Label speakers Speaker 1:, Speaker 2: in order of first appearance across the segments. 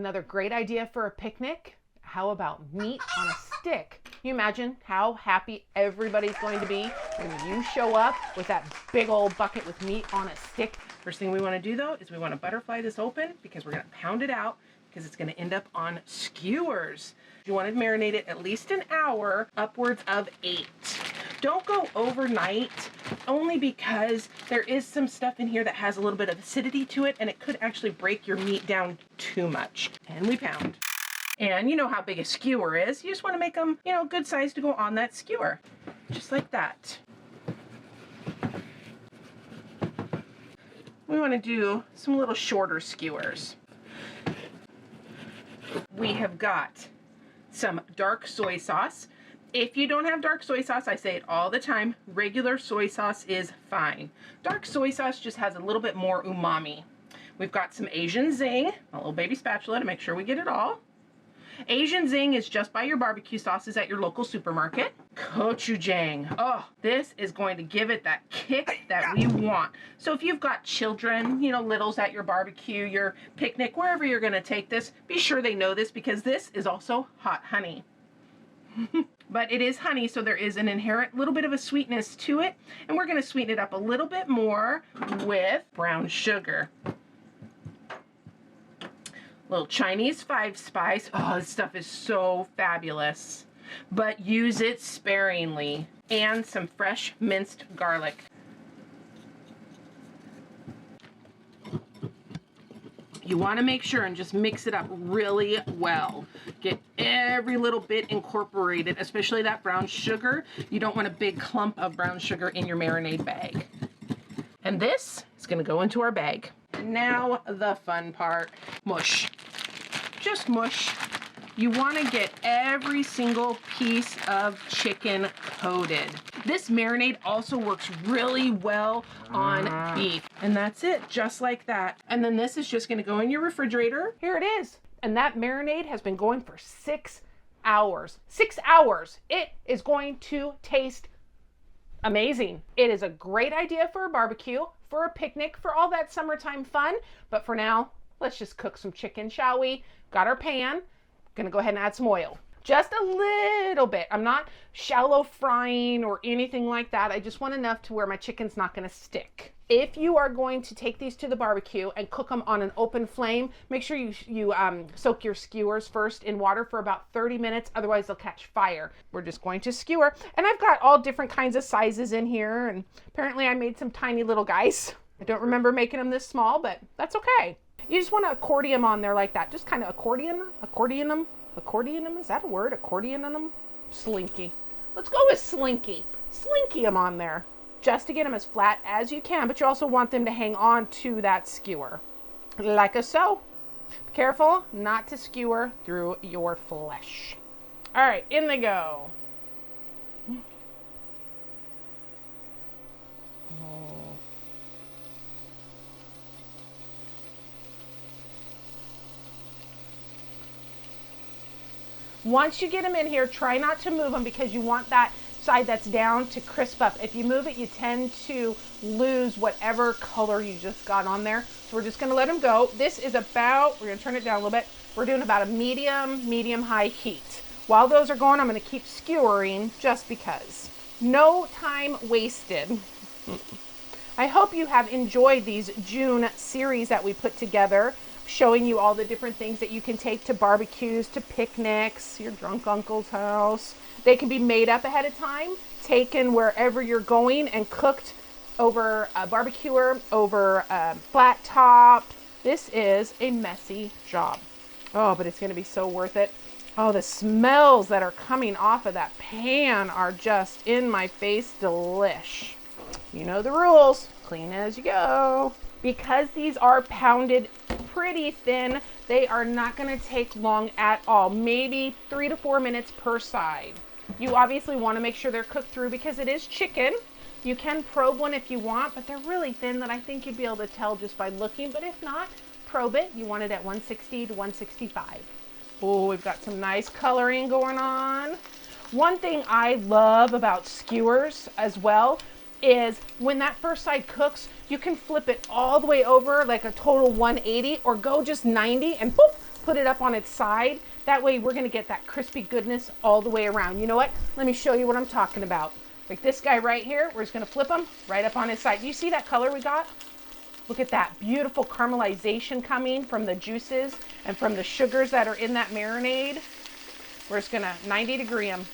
Speaker 1: Another great idea for a picnic. How about meat on a stick? Can you imagine how happy everybody's going to be when you show up with that big old bucket with meat on a stick? First thing we want to do though is we want to butterfly this open because we're going to pound it out because it's going to end up on skewers. You want to marinate it at least an hour, upwards of 8. Don't go overnight, only because there is some stuff in here that has a little bit of acidity to it and it could actually break your meat down too much. And we pound. And you know how big a skewer is. You just want to make them, you know, good size to go on that skewer. Just like that. We want to do some little shorter skewers. We have got some dark soy sauce. If you don't have dark soy sauce, I say it all the time, regular soy sauce is fine. Dark soy sauce just has a little bit more umami. We've got some Asian Zing, a little baby spatula to make sure we get it all. Asian Zing is just buy your barbecue sauces at your local supermarket. Gochujang. Oh, this is going to give it that kick that we want. So if you've got children, you know, littles at your barbecue, your picnic, wherever you're going to take this, be sure they know this because this is also hot honey. But it is honey, so there is an inherent little bit of a sweetness to it. And we're going to sweeten it up a little bit more with brown sugar. Little Chinese 5-spice. Oh, this stuff is so fabulous. But use it sparingly. And some fresh minced garlic. You want to make sure and just mix it up really well. Get every little bit incorporated, especially that brown sugar. You don't want a big clump of brown sugar in your marinade bag. And this is going to go into our bag. Now the fun part, mush. Just mush. You want to get every single piece of chicken coated. This marinade also works really well on beef. And that's it, just like that. And then this is just going to go in your refrigerator. Here it is. And that marinade has been going for 6 hours. 6 hours. It is going to taste amazing. It is a great idea for a barbecue, for a picnic, for all that summertime fun. But for now, let's just cook some chicken, shall we? Got our pan. Gonna go ahead and add some oil. Just a little bit. I'm not shallow frying or anything like that. I just want enough to where my chicken's not gonna stick. If you are going to take these to the barbecue and cook them on an open flame, make sure you soak your skewers first in water for about 30 minutes, otherwise they'll catch fire. We're just going to skewer, and I've got all different kinds of sizes in here, and apparently I made some tiny little guys. I don't remember making them this small, but that's okay. You just want to accordion them on there like that. Just kind of accordion them. Is that a word? Accordion them? Slinky. Let's go with slinky. Slinky them on there. Just to get them as flat as you can, but you also want them to hang on to that skewer. Like so. Be careful not to skewer through your flesh. All right, in they go. Once you get them in here, try not to move them because you want that side that's down to crisp up. If you move it, you tend to lose whatever color you just got on there. So we're just gonna let them go. This is about, we're gonna turn it down a little bit. We're doing about a medium-high heat. While those are going, I'm gonna keep skewering just because. No time wasted. I hope you have enjoyed these June series that we put together, showing you all the different things that you can take to barbecues, to picnics, your drunk uncle's house. They can be made up ahead of time, taken wherever you're going and cooked over a barbecuer, over a flat top. This is a messy job. Oh, but it's gonna be so worth it. Oh, the smells that are coming off of that pan are just in my face delish. You know the rules, clean as you go. Because these are pounded pretty thin, they are not gonna take long at all. Maybe 3 to 4 minutes per side. You obviously wanna make sure they're cooked through because it is chicken. You can probe one if you want, but they're really thin that I think you'd be able to tell just by looking. But if not, probe it. You want it at 160 to 165. Oh, we've got some nice coloring going on. One thing I love about skewers as well is when that first side cooks, you can flip it all the way over like a total 180 or go just 90 and poof, put it up on its side. That way we're gonna get that crispy goodness all the way around. You know what? Let me show you what I'm talking about. Like this guy right here, we're just gonna flip him right up on his side. You see that color we got? Look at that beautiful caramelization coming from the juices and from the sugars that are in that marinade. We're just gonna 90 degree them.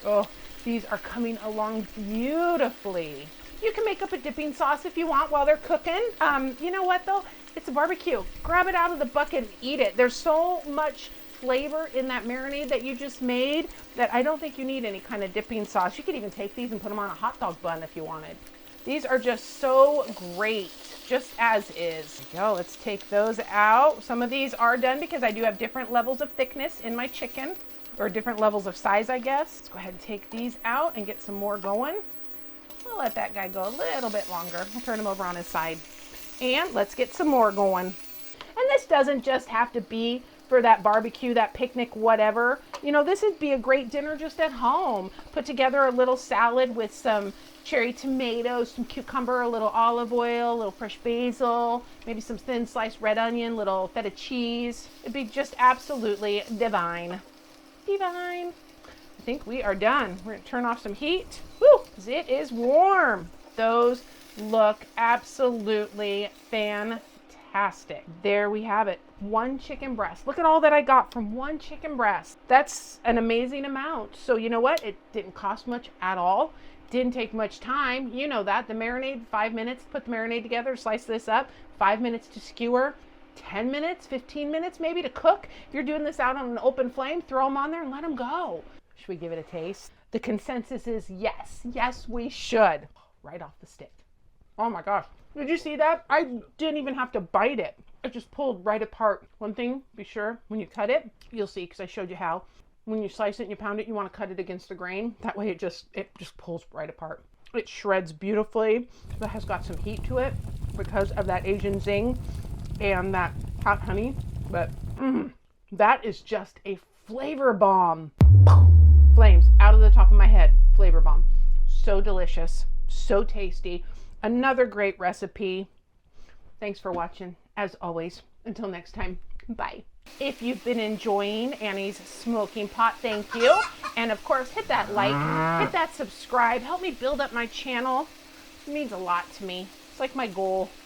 Speaker 1: Oh, these are coming along beautifully. You can make up a dipping sauce if you want while they're cooking. You know what though? It's a barbecue. Grab it out of the bucket and eat it. There's so much flavor in that marinade that you just made that I don't think you need any kind of dipping sauce. You could even take these and put them on a hot dog bun if you wanted. These are just so great, just as is. There you go, let's take those out. Some of these are done because I do have different levels of thickness in my chicken, or different levels of size, I guess. Let's go ahead and take these out and get some more going. We'll let that guy go a little bit longer. We'll turn him over on his side. And let's get some more going. And this doesn't just have to be for that barbecue, that picnic, whatever. You know, this would be a great dinner just at home. Put together a little salad with some cherry tomatoes, some cucumber, a little olive oil, a little fresh basil, maybe some thin sliced red onion, little feta cheese. It'd be just absolutely divine. Divine. I think we are done. We're gonna turn off some heat. Woo, 'cause it is warm. Those look absolutely fantastic. There we have it. One chicken breast. Look at all that I got from one chicken breast. That's an amazing amount. So you know what? It didn't cost much at all. Didn't take much time. You know that. The marinade, 5 minutes. Put the marinade together, slice this up. 5 minutes to skewer. 10 minutes, 15 minutes maybe to cook. If you're doing this out on an open flame, throw them on there and let them go. Should we give it a taste? The consensus is yes. Yes, we should. Right off the stick. Oh my gosh. Did you see that? I didn't even have to bite it. It just pulled right apart. One thing, be sure when you cut it, you'll see because I showed you how. When you slice it and you pound it, you want to cut it against the grain. That way it just pulls right apart. It shreds beautifully. That has got some heat to it because of that Asian Zing and that hot honey. But that is just a flavor bomb. Flames out of the top of my head. Flavor bomb. So delicious. So tasty. Another great recipe. Thanks for watching. As always, until next time, bye. If you've been enjoying Annie's Smoking Pot, thank you. And of course, hit that like, hit that subscribe. Help me build up my channel. It means a lot to me. It's like my goal.